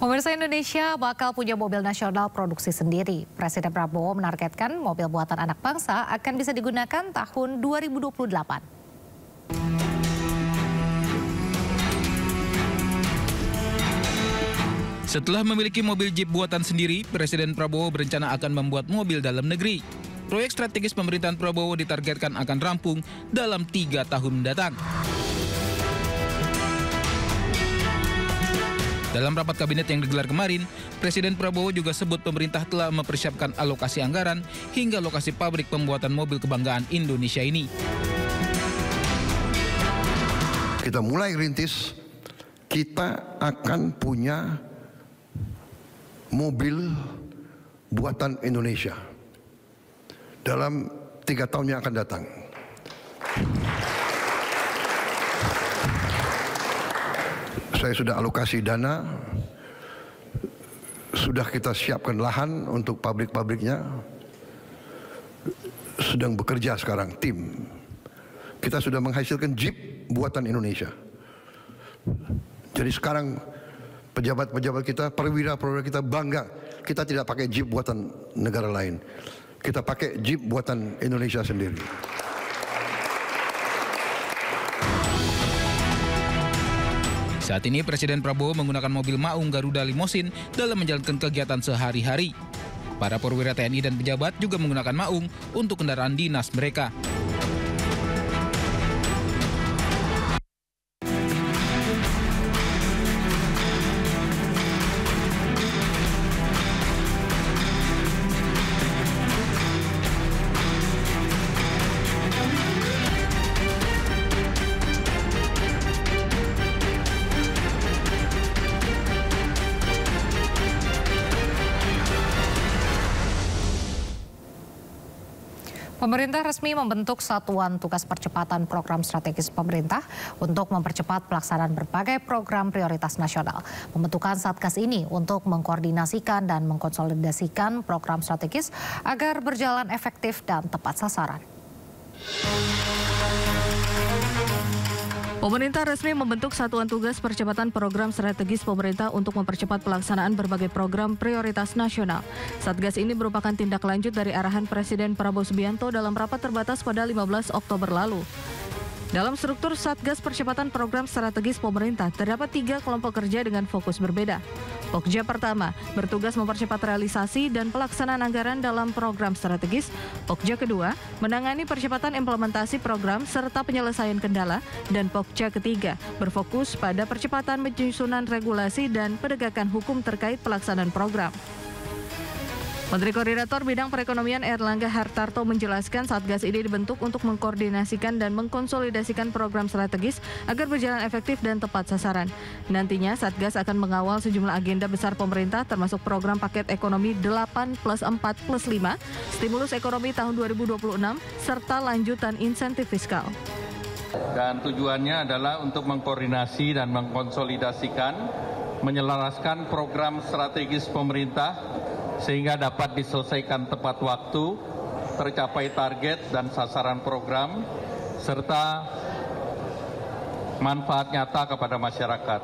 Pemirsa, Indonesia bakal punya mobil nasional produksi sendiri. Presiden Prabowo menargetkan mobil buatan anak bangsa akan bisa digunakan tahun 2028. Setelah memiliki mobil Jeep buatan sendiri, Presiden Prabowo berencana akan membuat mobil dalam negeri. Proyek strategis pemerintahan Prabowo ditargetkan akan rampung dalam 3 tahun mendatang. Dalam rapat kabinet yang digelar kemarin, Presiden Prabowo juga sebut pemerintah telah mempersiapkan alokasi anggaran hingga lokasi pabrik pembuatan mobil kebanggaan Indonesia ini. Kita mulai rintis, kita akan punya mobil buatan Indonesia dalam 3 tahun yang akan datang. Saya sudah alokasi dana, sudah kita siapkan lahan untuk pabrik-pabriknya, sedang bekerja sekarang tim. Kita sudah menghasilkan Jeep buatan Indonesia. Jadi sekarang pejabat-pejabat kita, perwira-perwira kita bangga, kita tidak pakai Jeep buatan negara lain. Kita pakai Jeep buatan Indonesia sendiri. Saat ini Presiden Prabowo menggunakan mobil Maung Garuda Limousine dalam menjalankan kegiatan sehari-hari. Para perwira TNI dan pejabat juga menggunakan Maung untuk kendaraan dinas mereka. Pemerintah resmi membentuk Satuan Tugas Percepatan Program Strategis Pemerintah untuk mempercepat pelaksanaan berbagai program prioritas nasional. Pembentukan Satgas ini untuk mengkoordinasikan dan mengkonsolidasikan program strategis agar berjalan efektif dan tepat sasaran. Pemerintah resmi membentuk Satuan Tugas Percepatan Program Strategis Pemerintah untuk mempercepat pelaksanaan berbagai program prioritas nasional. Satgas ini merupakan tindak lanjut dari arahan Presiden Prabowo Subianto dalam rapat terbatas pada 15 Oktober lalu. Dalam struktur Satgas Percepatan Program Strategis Pemerintah, terdapat 3 kelompok kerja dengan fokus berbeda. Pokja pertama bertugas mempercepat realisasi dan pelaksanaan anggaran dalam program strategis. Pokja kedua menangani percepatan implementasi program serta penyelesaian kendala. Dan Pokja ketiga berfokus pada percepatan penyusunan regulasi dan penegakan hukum terkait pelaksanaan program. Menteri Koordinator Bidang Perekonomian Erlangga Hartarto menjelaskan Satgas ini dibentuk untuk mengkoordinasikan dan mengkonsolidasikan program strategis agar berjalan efektif dan tepat sasaran. Nantinya Satgas akan mengawal sejumlah agenda besar pemerintah termasuk program paket ekonomi 8+4+5, stimulus ekonomi tahun 2026, serta lanjutan insentif fiskal. Dan tujuannya adalah untuk mengkoordinasi dan mengkonsolidasikan, menyelaraskan program strategis pemerintah sehingga dapat diselesaikan tepat waktu, tercapai target dan sasaran program, serta manfaat nyata kepada masyarakat.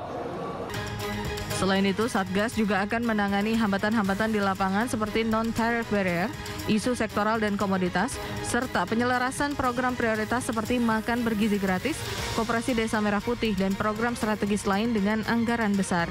Selain itu, Satgas juga akan menangani hambatan-hambatan di lapangan seperti non-tariff barrier, isu sektoral dan komoditas, serta penyelarasan program prioritas seperti makan bergizi gratis, Koperasi Desa Merah Putih, dan program strategis lain dengan anggaran besar.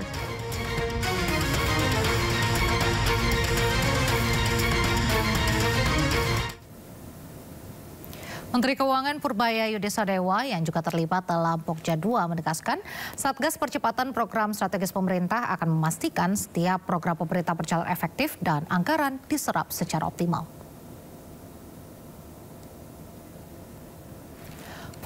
Menteri Keuangan Purbaya Yudisadewa yang juga terlibat dalam Pokja 2 menegaskan Satgas Percepatan Program Strategis Pemerintah akan memastikan setiap program pemerintah berjalan efektif dan anggaran diserap secara optimal.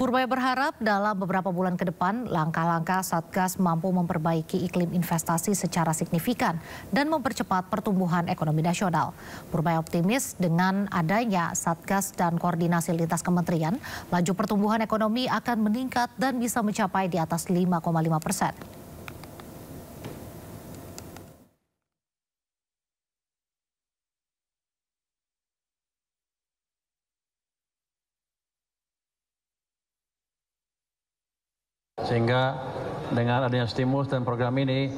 Purbaya berharap dalam beberapa bulan ke depan, langkah-langkah Satgas mampu memperbaiki iklim investasi secara signifikan dan mempercepat pertumbuhan ekonomi nasional. Purbaya optimis dengan adanya Satgas dan koordinasi lintas kementerian, laju pertumbuhan ekonomi akan meningkat dan bisa mencapai di atas 5,5%. Sehingga dengan adanya stimulus dan program ini,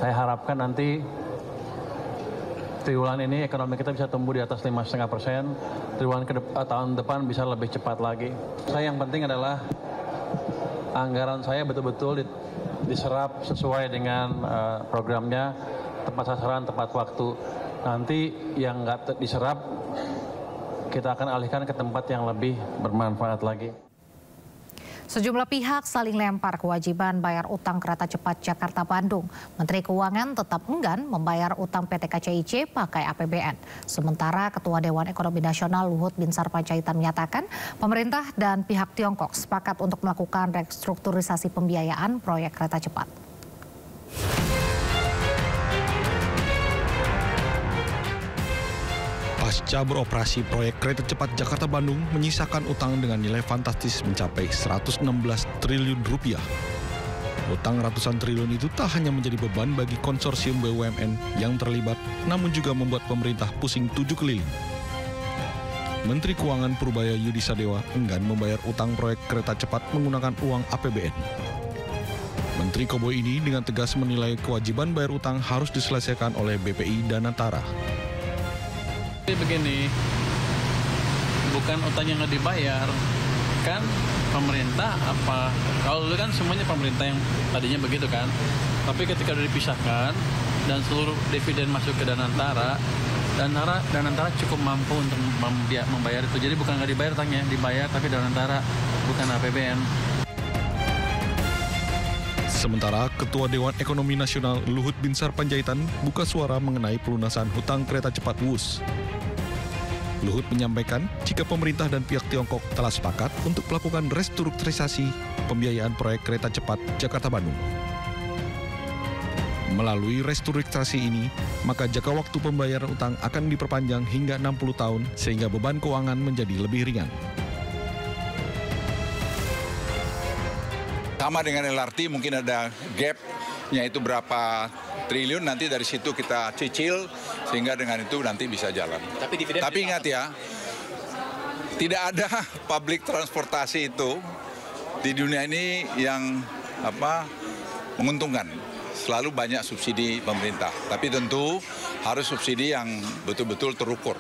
Saya harapkan nanti triwulan ini ekonomi kita bisa tumbuh di atas 5,5%, triwulan tahun depan bisa lebih cepat lagi. Yang penting adalah anggaran saya betul-betul diserap sesuai dengan programnya, tepat sasaran, tepat waktu. Nanti yang nggak diserap, kita akan alihkan ke tempat yang lebih bermanfaat lagi. Sejumlah pihak saling lempar kewajiban bayar utang kereta cepat Jakarta-Bandung. Menteri Keuangan tetap enggan membayar utang PT KCIC pakai APBN. Sementara Ketua Dewan Ekonomi Nasional Luhut Binsar Panjaitan menyatakan pemerintah dan pihak Tiongkok sepakat untuk melakukan restrukturisasi pembiayaan proyek kereta cepat. Pasca beroperasi proyek kereta cepat Jakarta-Bandung menyisakan utang dengan nilai fantastis mencapai 116 triliun rupiah. Utang ratusan triliun itu tak hanya menjadi beban bagi konsorsium BUMN yang terlibat, namun juga membuat pemerintah pusing 7 keliling. Menteri Keuangan Purbaya Yudi Sadewa enggan membayar utang proyek kereta cepat menggunakan uang APBN. Menteri Koboi ini dengan tegas menilai kewajiban bayar utang harus diselesaikan oleh BPI dan Antara. Begini, bukan utang yang nggak dibayar, kan pemerintah apa? Kalau dulu kan semuanya pemerintah yang tadinya begitu kan, tapi ketika udah dipisahkan dan seluruh dividen masuk ke Danantara cukup mampu untuk membayar itu. Jadi bukan nggak dibayar utangnya, dibayar tapi Danantara bukan APBN. Sementara Ketua Dewan Ekonomi Nasional Luhut Binsar Panjaitan buka suara mengenai pelunasan hutang kereta cepat WUS. Luhut menyampaikan jika pemerintah dan pihak Tiongkok telah sepakat untuk melakukan restrukturisasi pembiayaan proyek kereta cepat Jakarta-Bandung. Melalui restrukturisasi ini, maka jangka waktu pembayaran utang akan diperpanjang hingga 60 tahun sehingga beban keuangan menjadi lebih ringan. Sama dengan LRT mungkin ada gap-nya itu berapa triliun, nanti dari situ kita cicil sehingga dengan itu nanti bisa jalan. Tapi ingat ya, tidak ada public transportasi itu di dunia ini yang menguntungkan. Selalu banyak subsidi pemerintah, tapi tentu harus subsidi yang betul-betul terukur.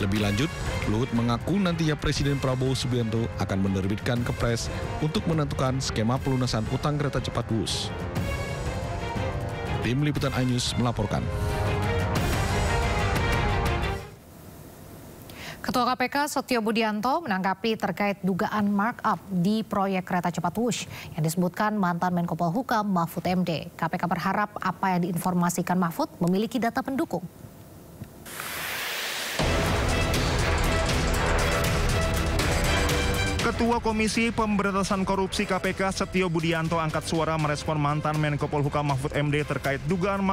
Lebih lanjut, Luhut mengaku nantinya Presiden Prabowo Subianto akan menerbitkan Kepres untuk menentukan skema pelunasan utang kereta cepat WUS. Tim Liputan iNews melaporkan. Ketua KPK Setio Budianto menanggapi terkait dugaan markup di proyek kereta cepat WUS yang disebutkan mantan Menko Polhukam Mahfud MD. KPK berharap apa yang diinformasikan Mahfud memiliki data pendukung. Ketua Komisi Pemberantasan Korupsi KPK Setio Budianto angkat suara merespon mantan Menko Polhukam Mahfud MD terkait dugaan